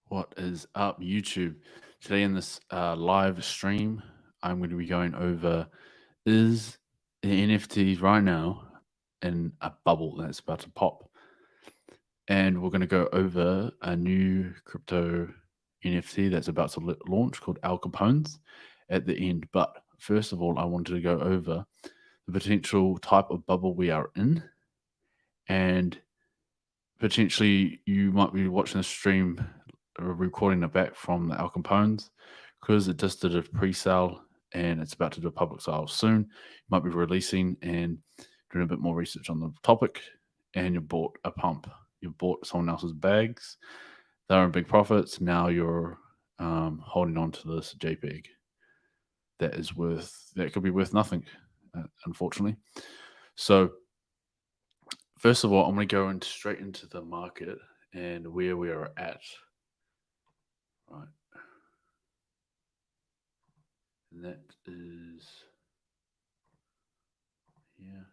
What is up, YouTube? Today in this live stream, I'm going to be going over is the NFTs right now in a bubble that's about to pop. And we're going to go over a new crypto NFT that's about to launch called Cabones at the end. But first of all, I wanted to go over the potential type of bubble we are in, and potentially you might be watching the stream recording it back from the Al Capones because it just did a pre-sale and it's about to do a public sale soon. You might be releasing and doing a bit more research on the topic, and you bought a pump. You bought someone else's bags. They're in big profits. Now you're holding on to this JPEG that could be worth nothing, unfortunately. So first of all, I'm going to go straight into the market and where we are at. Right. And that is here.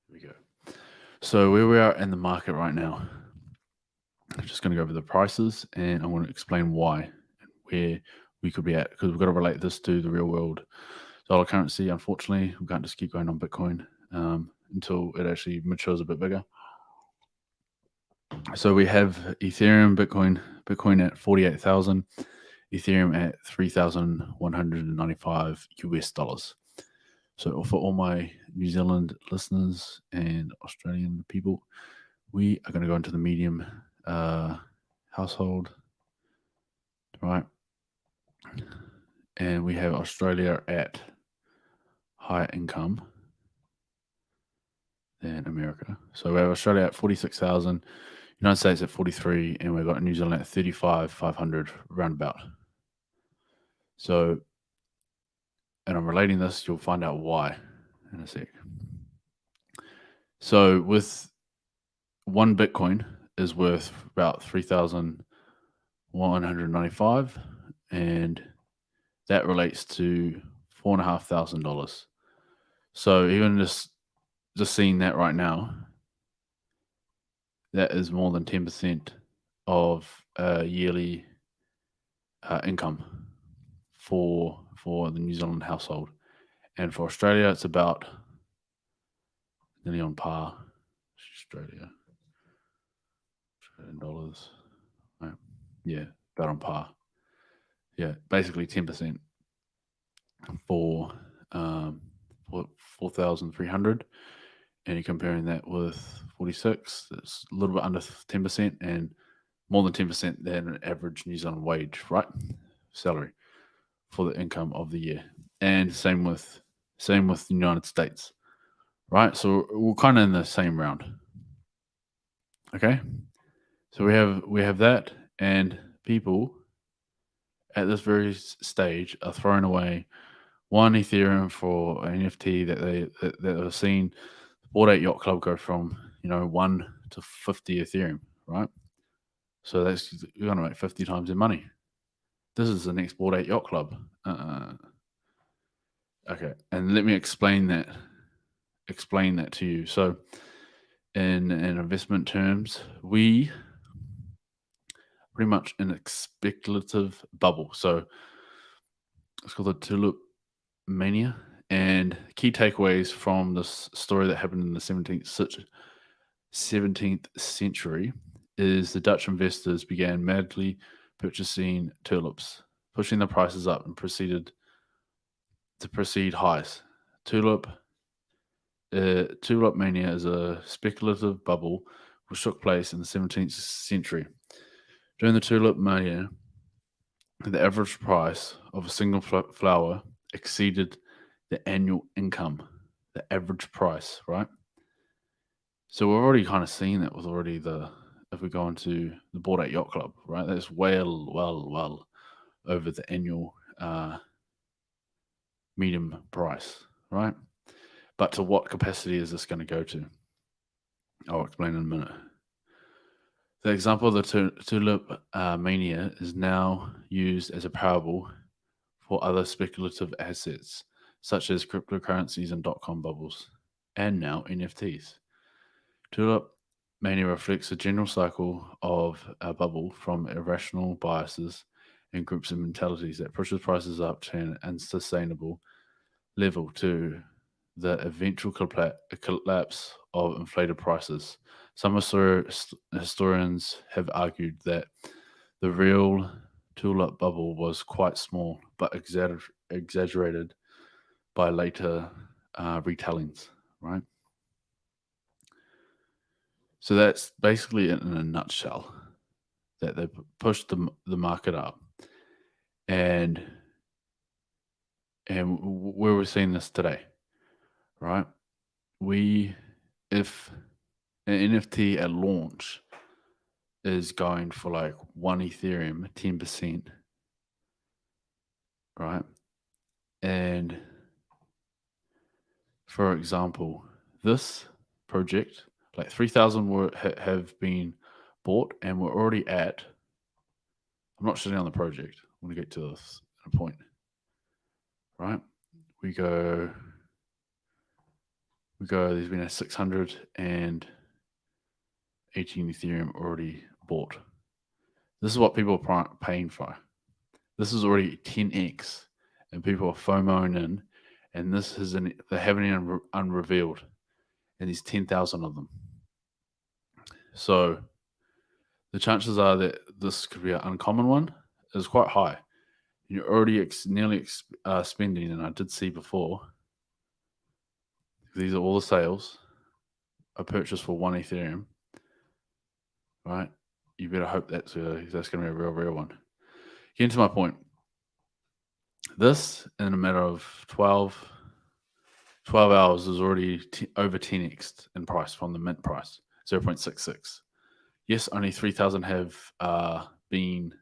Here we go. So where we are in the market right now, I'm just going to go over the prices and I'm going to explain why and where we could be at, because we've got to relate this to the real world dollar currency. Unfortunately, we can't just keep going on Bitcoin until it actually matures a bit bigger. So we have Ethereum, Bitcoin at 48,000, Ethereum at 3,195 US dollars. So for all my New Zealand listeners and Australian people, we are going to go into the medium household, right? And we have Australia at higher income than America. So we have Australia at 46,000, United States at 43, and we've got New Zealand at 35,500 roundabout. So, and I'm relating this, you'll find out why in a sec. So with one Bitcoin is worth about 3,195, and that relates to $4,500. So even just seeing that right now, that is more than 10% of yearly income for the New Zealand household, and for Australia, it's about nearly on par. Australian dollars, right. Yeah, about on par. Yeah, basically 10% for 4,300, and you're comparing that with 46. It's a little bit under 10% and more than 10% than an average New Zealand wage, right? Salary for the income of the year, and same with the United States, right? So we're kind of in the same round. Okay, so we have that, and people at this very stage are throwing away one Ethereum for an NFT that they've seen the Ape Yacht Club go from 1 to 50 Ethereum, right? So that's you're going to make 50 times your money. This is the next Ape Yacht Club. Okay, and let me explain that to you. So in investment terms, we pretty much in a speculative bubble. So it's called the Tulipmania. And key takeaways from this story that happened in the 17th century is the Dutch investors began madly purchasing tulips, pushing the prices up and proceed highs. Tulipmania is a speculative bubble which took place in the 17th century. During the Tulipmania, the average price of a single flower exceeded the annual income, the average price, right? So we're already kind of seeing that with if we go into the Ape Yacht Club, right? That's well over the annual medium price, right? But to what capacity is this going to go to? I'll explain in a minute. The example of the tulip mania is now used as a parable for other speculative assets, such as cryptocurrencies and .com bubbles, and now NFTs. Tulip mania reflects a general cycle of a bubble from irrational biases and groups of mentalities that pushes prices up to an unsustainable level to the eventual collapse of inflated prices. Some historians have argued that the real tulip bubble was quite small, but exaggerated by later retellings, right? So that's basically it in a nutshell, that they pushed the market up, and where we're seeing this today, right? If an NFT at launch is going for like 1 Ethereum, 10%, right? And for example, this project, like 3,000 have been bought, and we're already at. I'm not shutting down the project. I want to get to this at a point, right? We go. There's been a 618 Ethereum already bought. This is what people are paying for. This is already 10x, and people are FOMOing in, and this is they haven't even unrevealed, and there's 10,000 of them. So the chances are that this could be an uncommon one is quite high. You're already nearly spending, and I did see before, these are all the sales. A purchase for 1 Ethereum, right? You better hope that's going to be a real one. Getting to my point, this in a matter of 12 hours is already over 10x in price from the mint price, 0.66. Yes, only 3,000 have been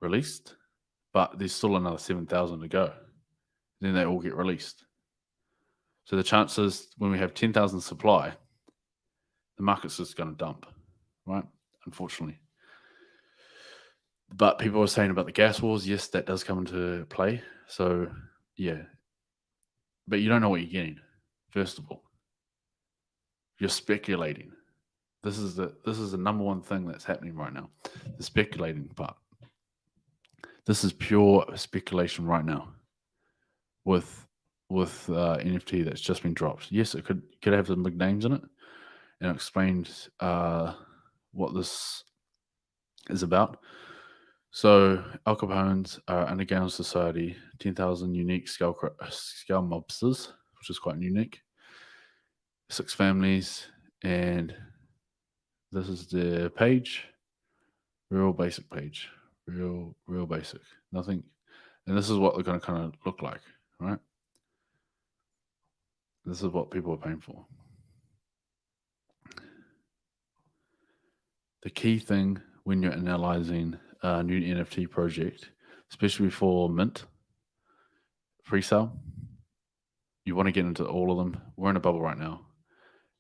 released, but there's still another 7,000 to go. Then they all get released. So the chances when we have 10,000 supply, the market's just going to dump, right? Unfortunately. But people are saying about the gas wars, yes, that does come into play. So yeah, but you don't know what you're getting. First of all, you're speculating. This is the number one thing that's happening right now, the speculating part. This is pure speculation right now with NFT that's just been dropped. Yes, it could have some big names in it, and it explains what this is about. So, Cabones are an underground society, 10,000 unique scale mobsters, which is quite unique. 6 families, and this is the page. Real basic page. Real basic. Nothing. And this is what they're going to kind of look like, right? This is what people are paying for. The key thing when you're analyzing a new NFT project, especially for mint pre-sale, you want to get into all of them. We're in a bubble right now,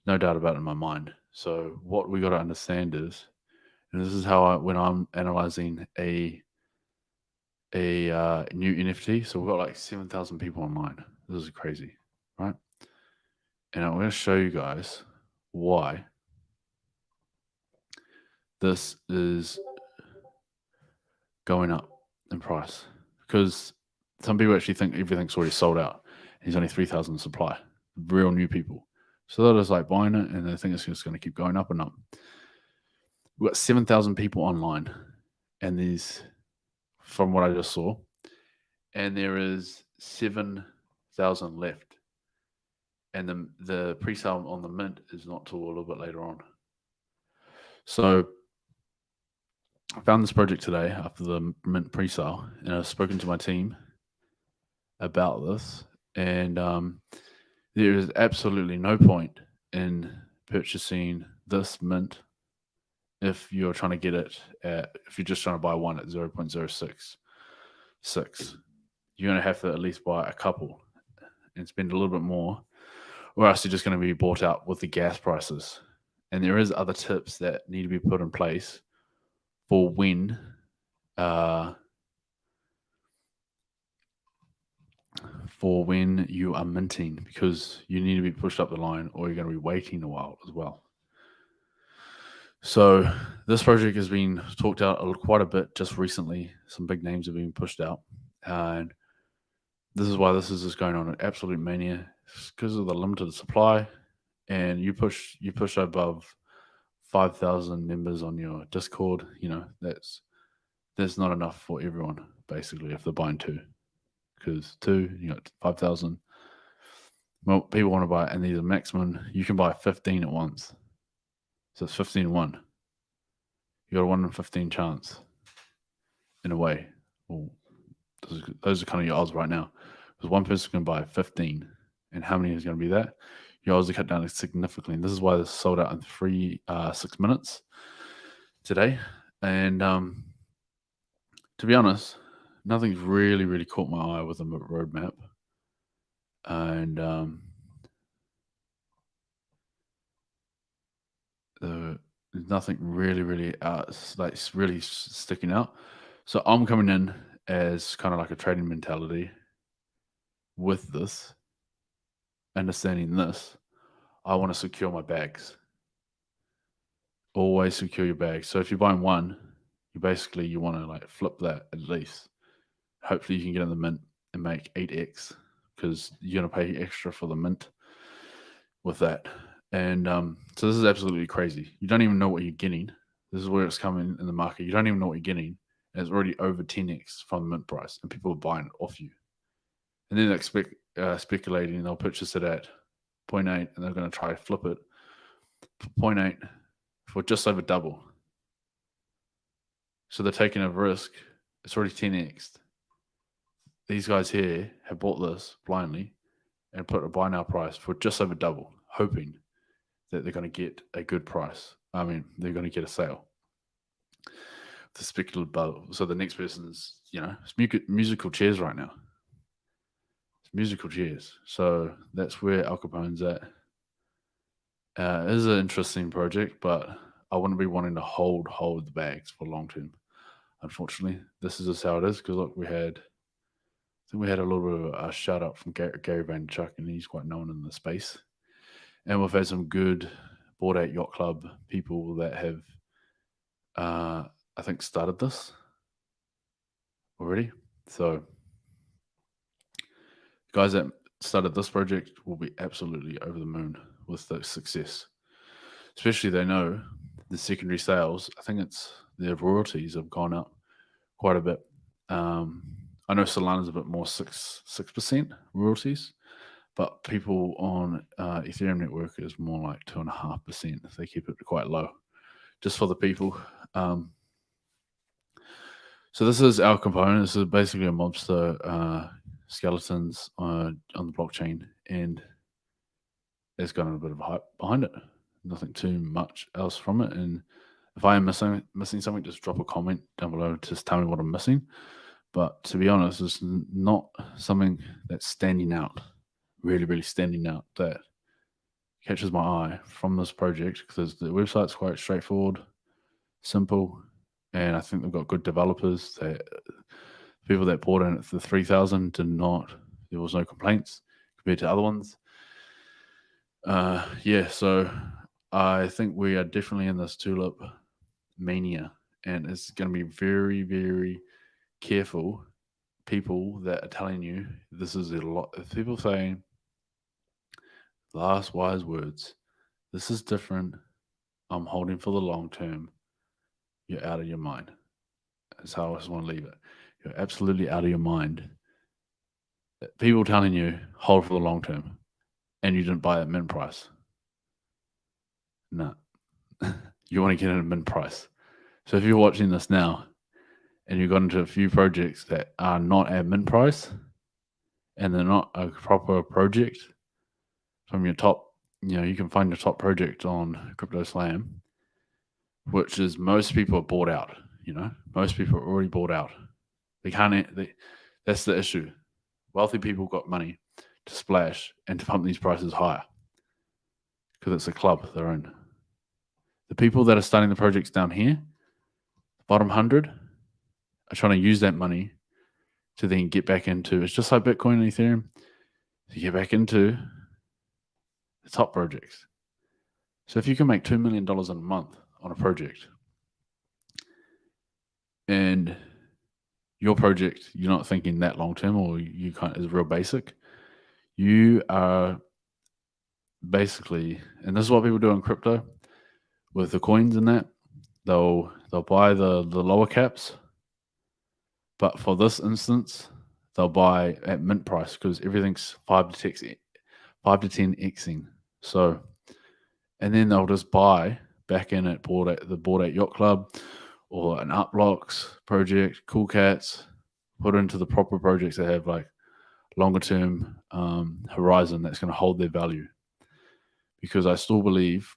no doubt about it in my mind. So what we got to understand is, and this is how when I'm analyzing a new NFT, so we've got like 7,000 people online. This is crazy, right? And I'm going to show you guys why this is going up in price, because some people actually think everything's already sold out. There's only 3,000 supply, real new people. So they're just like buying it, and they think it's just going to keep going up and up. We've got 7,000 people online, and there's, from what I just saw, and there is 7,000 left. And the pre-sale on the mint is not till a little bit later on. So I found this project today after the mint pre-sale, and I've spoken to my team about this, and there is absolutely no point in purchasing this mint if you're trying to get it if you're just trying to buy one at 0.066. You're going to have to at least buy a couple and spend a little bit more, or else you're just going to be bought out with the gas prices. And there is other tips that need to be put in place for when you are minting, because you need to be pushed up the line, or you're going to be waiting a while as well. So this project has been talked out quite a bit just recently. Some big names have been pushed out, and this is why this is just going on an absolute mania. It's because of the limited supply, and you push above 5,000 members on your Discord. That's not enough for everyone basically if they're buying two, because two you got 5,000. Well, people want to buy it, and these are maximum. You can buy 15 at once, so it's 15-1. You got a 1 in 15 chance, in a way. Well, those are kind of your odds right now. Because one person can buy 15, and how many is going to be that? Your odds are cut down significantly. And this is why this sold out in 6 minutes today. And to be honest, nothing's really caught my eye with the roadmap. And there's nothing really really sticking out. So I'm coming in as kind of like a trading mentality with this, understanding this. I want to secure my bags. Always secure your bags. So if you're buying one, you want to like flip that at least. Hopefully you can get in the mint and make 8x, because you're going to pay extra for the mint with that. And so this is absolutely crazy. You don't even know what you're getting. This is where it's coming in the market. You don't even know what you're getting. And it's already over 10x from the mint price, and people are buying it off you. And then they're speculating. They'll purchase it at 0.8, and they're going to try to flip it for 0.8 for just over double. So they're taking a risk. It's already 10x. These guys here have bought this blindly and put a buy now price for just over double, hoping that they're going to get a good price. I mean, they're going to get a sale. The speculative bubble. So the next person's, it's musical chairs right now. It's musical chairs. So that's where Al Capone's at. It is an interesting project, but I wouldn't be wanting to hold the bags for long term. Unfortunately, this is just how it is. Because look, we had a little bit of a shout out from Gary Vaynerchuk, and he's quite known in the space. And we've had some good Ape Yacht Club people that have, I think, started this already. So guys that started this project will be absolutely over the moon with the success. Especially they know the secondary sales. I think it's their royalties have gone up quite a bit. I know Solana's a bit more 6% royalties, but people on Ethereum network is more like 2.5%. They keep it quite low, just for the people. So this is our component. This is basically a mobster skeletons on the blockchain, and there's got a bit of hype behind it. Nothing too much else from it. And if I am missing something, just drop a comment down below. Just tell me what I'm missing. But to be honest, it's not something that's standing out, really standing out, that catches my eye from this project, because the website's quite straightforward, simple, and I think they've got good developers. People that bought in at the 3,000 there was no complaints compared to other ones. So I think we are definitely in this tulip mania, and it's going to be very, very careful. People that are telling you this is a lot. People saying last wise words, this is different, I'm holding for the long term, you're out of your mind. That's how I just want to leave it. You're absolutely out of your mind. People telling you hold for the long term, and you didn't buy at mint price. No. You want to get in at mint price. So if you're watching this now and you've got into a few projects that are not at mint price, and they're not a proper project from your top, you can find your top project on Crypto Slam, which is most people are bought out. Most people are already bought out. They can't. That's the issue. Wealthy people got money to splash and to pump these prices higher, because it's a club they're in. The people that are starting the projects down here, the bottom 100, are trying to use that money to then get back into. It's just like Bitcoin and Ethereum. To get back into the top projects. So if you can make $2 million in a month on a project. And your project, you're not thinking that long term, or you kind of is real basic. You are basically, and this is what people do in crypto with the coins and that, they'll buy the lower caps, but for this instance, they'll buy at mint price because everything's 5 to 10 xing. So, and then they'll just buy back in at the Ape Yacht Club or an Upblocks project, Cool Cats, put into the proper projects that have like longer term horizon that's going to hold their value. Because I still believe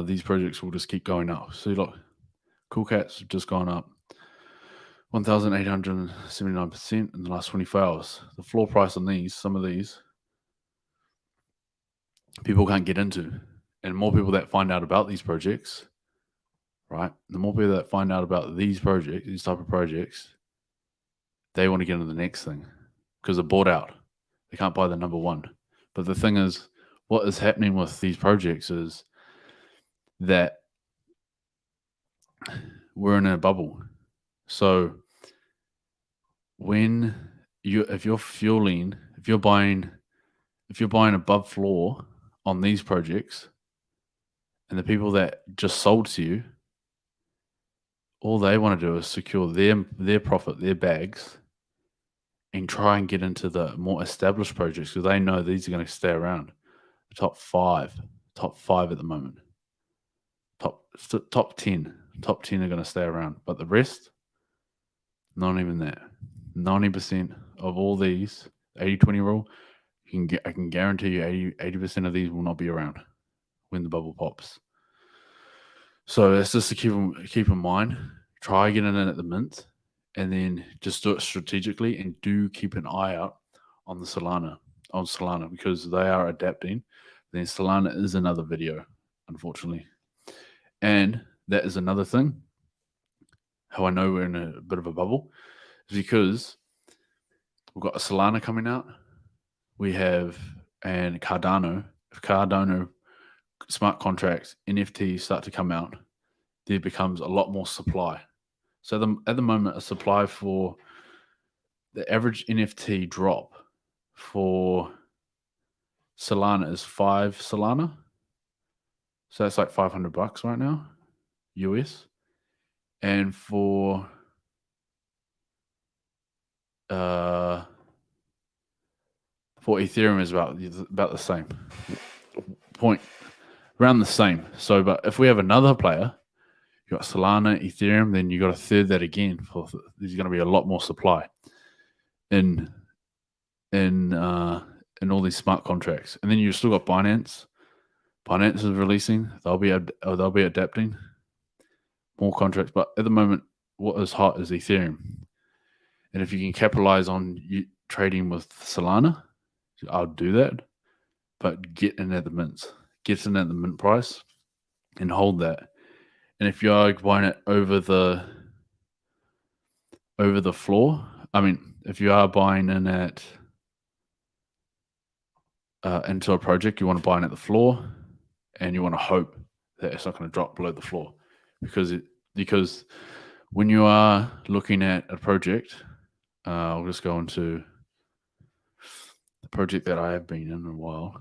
these projects will just keep going up. So look, Cool Cats have just gone up 1,879% in the last 24 hours. The floor price on these, some of these, people can't get into. And more people that find out about these projects, right? The more people that find out about these projects, these type of projects, they want to get into the next thing because they're bought out. They can't buy the number one. But the thing is, what is happening with these projects is that we're in a bubble. So if you're buying above floor on these projects, and the people that just sold to you, all they want to do is secure their profit, their bags, and try and get into the more established projects because they know these are going to stay around. The top five at the moment, top 10 are going to stay around, but the rest, not even that. 90% of all these 80-20 rule, I can guarantee you 80% of these will not be around when the bubble pops. So that's just to keep in mind. Try getting in at the mint, and then just do it strategically, and do keep an eye out on Solana because they are adapting. Then Solana is another video, unfortunately, and that is another thing. How I know we're in a bit of a bubble is because we've got a Solana coming out. We have and Cardano. If Cardano smart contracts, NFTs start to come out, there becomes a lot more supply. So at the moment, a supply for the average NFT drop for Solana is 5 Solana. So that's like $500 right now, US. And for Ethereum is about the same point, around the same. So, but if we have another player, you got Solana, Ethereum, then you got a third that again. There's going to be a lot more supply in all these smart contracts, and then you still got Binance. Binance is releasing; they'll be adapting more contracts. But at the moment, what is hot is Ethereum, and if you can capitalize on trading with Solana, I'll do that. But get in at the mint price, and hold that. And if you're buying it over the floor, I mean, if you are buying in at into a project, you want to buy in at the floor, and you want to hope that it's not going to drop below the floor, because when you are looking at a project, I'll just go into the project that I have been in a while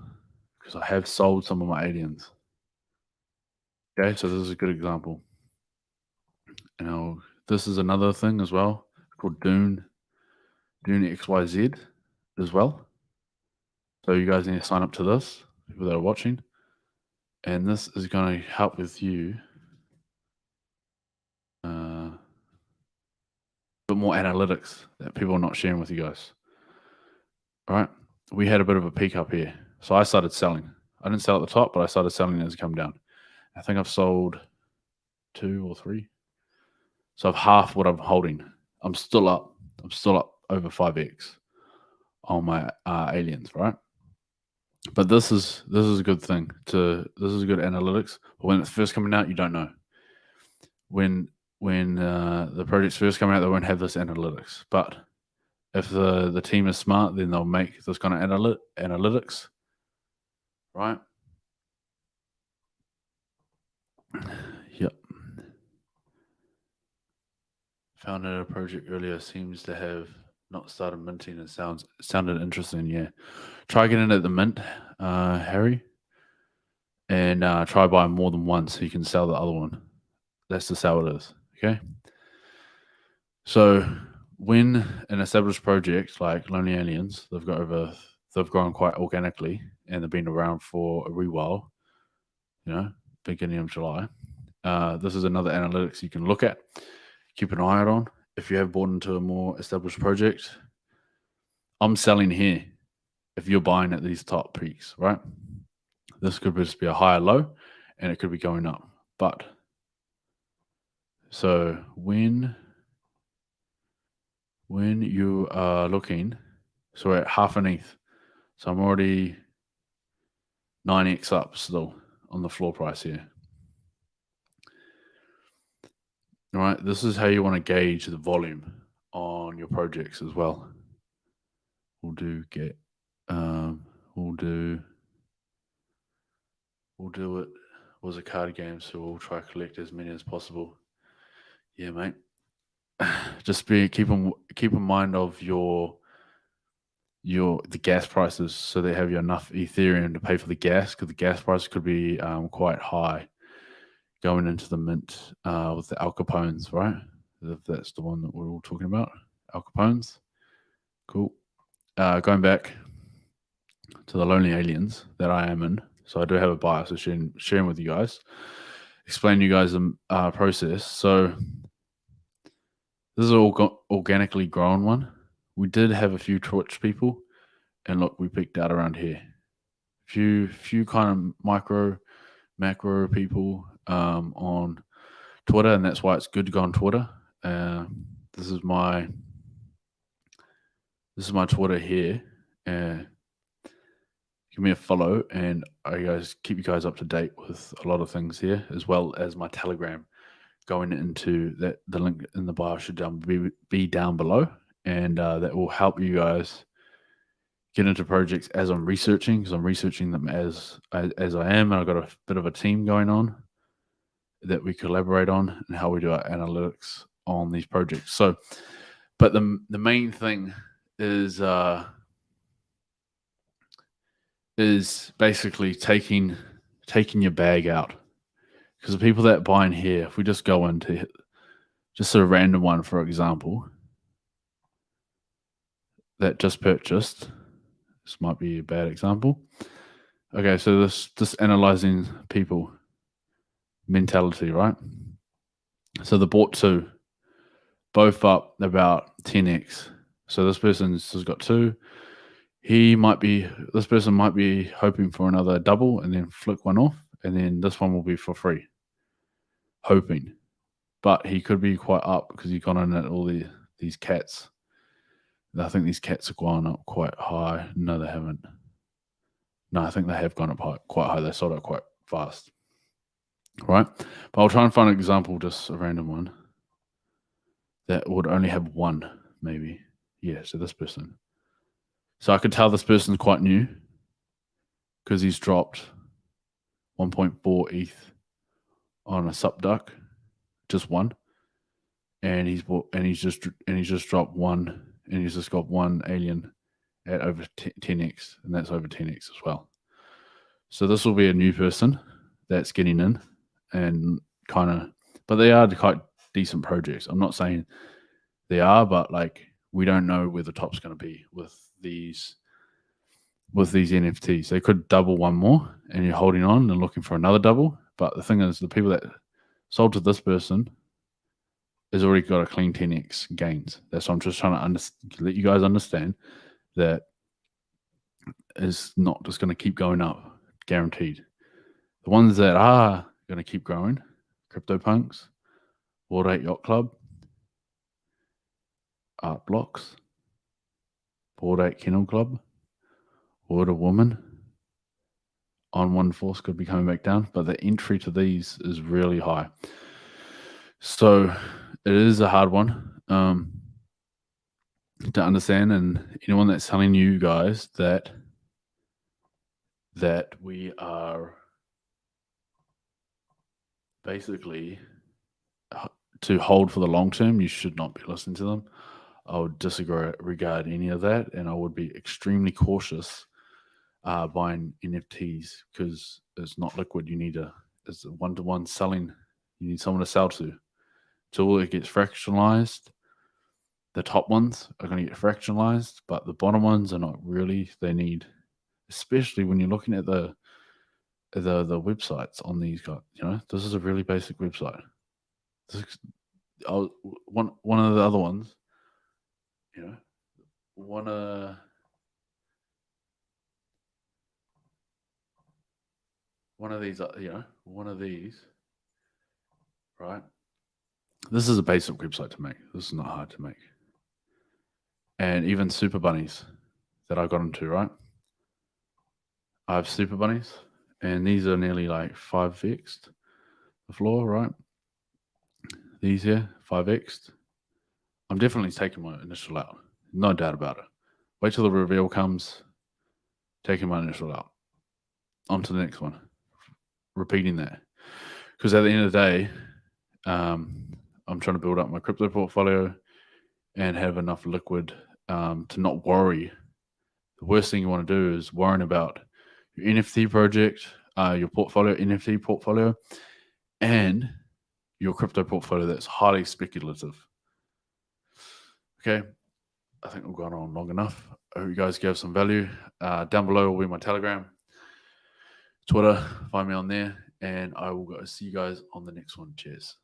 because I have sold some of my aliens. Okay, so this is a good example. And this is another thing as well called Dune XYZ as well. So you guys need to sign up to this, people that are watching. And this is going to help with you a bit more analytics that people are not sharing with you guys. All right. We had a bit of a peak up here. So I started selling. I didn't sell at the top, but I started selling as it come down. I think I've sold 2 or 3. So I've half what I'm holding. I'm still up. Over 5x on my aliens, right? But this is a good thing. This is good analytics. But when it's first coming out, you don't know. When the project's first coming out, they won't have this analytics. But if the team is smart, then they'll make this kind of analytics, right? Found a project earlier, seems to have not started minting. It sounded interesting. Yeah, try getting it at the mint, Harry, and try buying more than one so you can sell the other one. That's just how it is. Okay. So when an established project like Lonely Aliens, they've grown quite organically and they've been around for a wee while. Beginning of July. This is another analytics you can look at. Keep an eye out on. If you have bought into a more established project, I'm selling here. If you're buying at these top peaks, right? This could just be a higher low, and it could be going up. But so when you are looking, so we're at half an ETH. So I'm already 9x up still on the floor price here. All right, this is how you want to gauge the volume on your projects as well. We'll do it. Was a card game, so we'll try to collect as many as possible. Yeah, mate. Just keep in mind of the gas prices, so they have you enough Ethereum to pay for the gas, because the gas price could be quite high going into the mint with the Cabones, right? If that's the one that we're all talking about, Cabones. Cool. Going back to the Lonely Aliens that I am in, so I do have a bias of sharing with you guys, explain to you guys the process. So this is all organically grown one. We did have a few Twitch people, and look, we picked out around here. Few kind of macro people on Twitter, and that's why it's good to go on Twitter. This is my Twitter here. Give me a follow, and I keep you guys up to date with a lot of things here, as well as my Telegram. Going into that, the link in the bio should be down below, and that will help you guys get into projects as I'm researching, because I'm researching them as I am, and I've got a bit of a team going on that we collaborate on, and how we do our analytics on these projects. So, but the main thing is basically taking your bag out, because the people that buy in here, if we just go into just a random one, for example, that just purchased. This might be a bad example. Okay, so this just analyzing people mentality, right? So the bought two, both up about 10x. So this person's has got two. This person might be hoping for another double and then flick one off, and then this one will be for free. Hoping. But he could be quite up because he's gone in at all these cats. I think these cats are going up quite high. No, they haven't. No, I think they have gone up quite high. They sold out quite fast. Right? But I'll try and find an example, just a random one, that would only have one, maybe. Yeah, so this person. So I could tell this person's quite new because he's dropped 1.4 ETH on a subduck, just one. And he's just dropped one, and he's just got one alien at over 10x, and that's over 10x as well. So this will be a new person that's getting in, and but they are quite decent projects. I'm not saying they are, but like, we don't know where the top's going to be with these NFTs. They could double one more, and you're holding on and looking for another double. But the thing is, the people that sold to this person has already got a clean 10x gains. That's what I'm just trying to let you guys understand, that is not just going to keep going up, guaranteed. The ones that are going to keep growing, CryptoPunks, Ape Yacht Club, Art Blocks, Ape Kennel Club, Word of Woman, On One Force could be coming back down, but the entry to these is really high. So it is a hard one to understand, and anyone that's telling you guys that we are basically to hold for the long term, you should not be listening to them. I would disregard any of that, and I would be extremely cautious buying NFTs because it's not liquid. You need it's a one-to-one selling. You need someone to sell to. Till it gets fractionalized, the top ones are going to get fractionalized, but the bottom ones are not really. They need, especially when you're looking at the websites on these guys. This is a really basic website. One of the other ones, one of these, one of these, right? This is a basic website to make. This is not hard to make. And even super bunnies that I got into, right? I have super bunnies, and these are nearly like 5x'd the floor, right? These here, 5x'd. I'm definitely taking my initial out. No doubt about it. Wait till the reveal comes, taking my initial out. On to the next one. Repeating that. Because at the end of the day, I'm trying to build up my crypto portfolio and have enough liquid to not worry. The worst thing you want to do is worrying about your NFT project, your portfolio, NFT portfolio, and your crypto portfolio that's highly speculative. Okay, I think we've gone on long enough. I hope you guys gave some value. Down below will be my Telegram, Twitter. Find me on there, and I will go see you guys on the next one. Cheers.